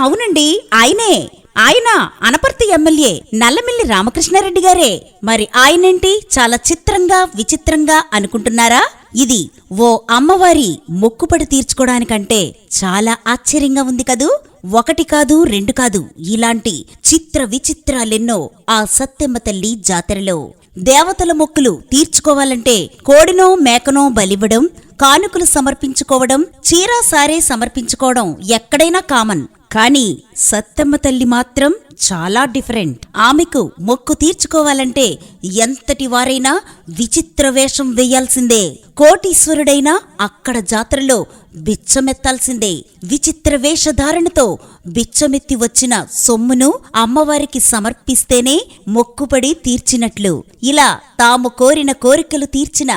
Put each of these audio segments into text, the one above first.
అవునండి, ఆయన అనపర్తి ఎమ్మెల్యే నల్లమిల్లి రామకృష్ణారెడ్డి గారే. మరి ఆయనేంటి చాలా చిత్రంగా విచిత్రంగా అనుకుంటున్నారా? ఇది ఓ అమ్మవారి మొక్కుబడి తీర్చుకోవడానికంటే చాలా ఆశ్చర్యంగా ఉంది కదూ. ఒకటి కాదు, రెండు కాదు, ఇలాంటి చిత్ర విచిత్రాలెన్నో ఆ సత్తెమ్మ తల్లి జాతరలో. దేవతల మొక్కులు తీర్చుకోవాలంటే కోడినో మేకనో బలివ్వడం, కానుకలు సమర్పించుకోవడం, చీరా సారే సమర్పించుకోవడం ఎక్కడైనా కామన్. కాని సత్తెమ్మ తల్లి మాత్రం చాలా డిఫరెంట్. ఆమెకు మొక్కు తీర్చుకోవాలంటే ఎంతటి వారైనా విచిత్ర వేషం వేయాల్సిందే. కోటీశ్వరుడైనా అక్కడ జాతరలో బిచ్చమెత్తాల్సిందే. విచిత్ర వేషధారణతో బిచ్చమెత్తి వచ్చిన సొమ్మును అమ్మవారికి సమర్పిస్తేనే మొక్కుబడి తీర్చినట్లు. ఇలా తాము కోరిన కోరికలు తీర్చిన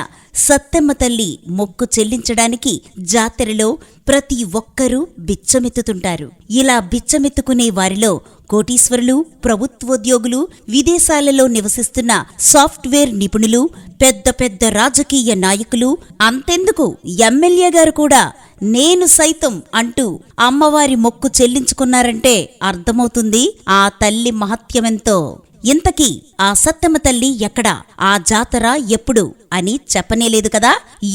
సత్తెమ్మ తల్లి మొక్కు చెల్లించడానికి జాతరలో ప్రతి ఒక్కరూ బిచ్చమెత్తుతుంటారు. ఇలా బిచ్చమెత్తుకునే వారిలో కోటీశ్వరులు, ప్రభుత్వోద్యోగులు, విదేశాలలో నివసిస్తున్న సాఫ్ట్వేర్ నిపుణులు, పెద్ద పెద్ద రాజకీయ నాయకులు, అంతెందుకు ఎమ్మెల్యే గారు కూడా నేను సైతం అంటూ అమ్మవారి మొక్కు చెల్లించుకున్నారంటే అర్థమవుతుంది ఆ తల్లి మహత్యమెంతో. ఇంతకీ ఆ సత్తెమ్మ తల్లి ఎక్కడా, ఆ జాతర ఎప్పుడు అని చెప్పనేలేదు కదా.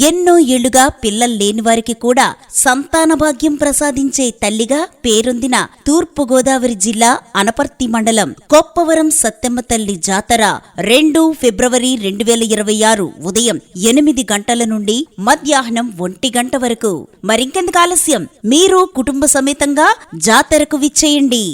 ఎన్నో ఏళ్లుగా పిల్లల్లేనివారికి కూడా సంతాన భాగ్యం ప్రసాదించే తల్లిగా పేరొందిన తూర్పుగోదావరి జిల్లా అనపర్తి మండలం కొప్పవరం సత్తెమ్మ తల్లి జాతర 2 ఫిబ్రవరి 2026 ఉదయం 8 గంటల నుండి మధ్యాహ్నం 1 గంట వరకు. మరింకెందుకు ఆలస్యం, మీరు కుటుంబ సమేతంగా జాతరకు విచ్చేయండి.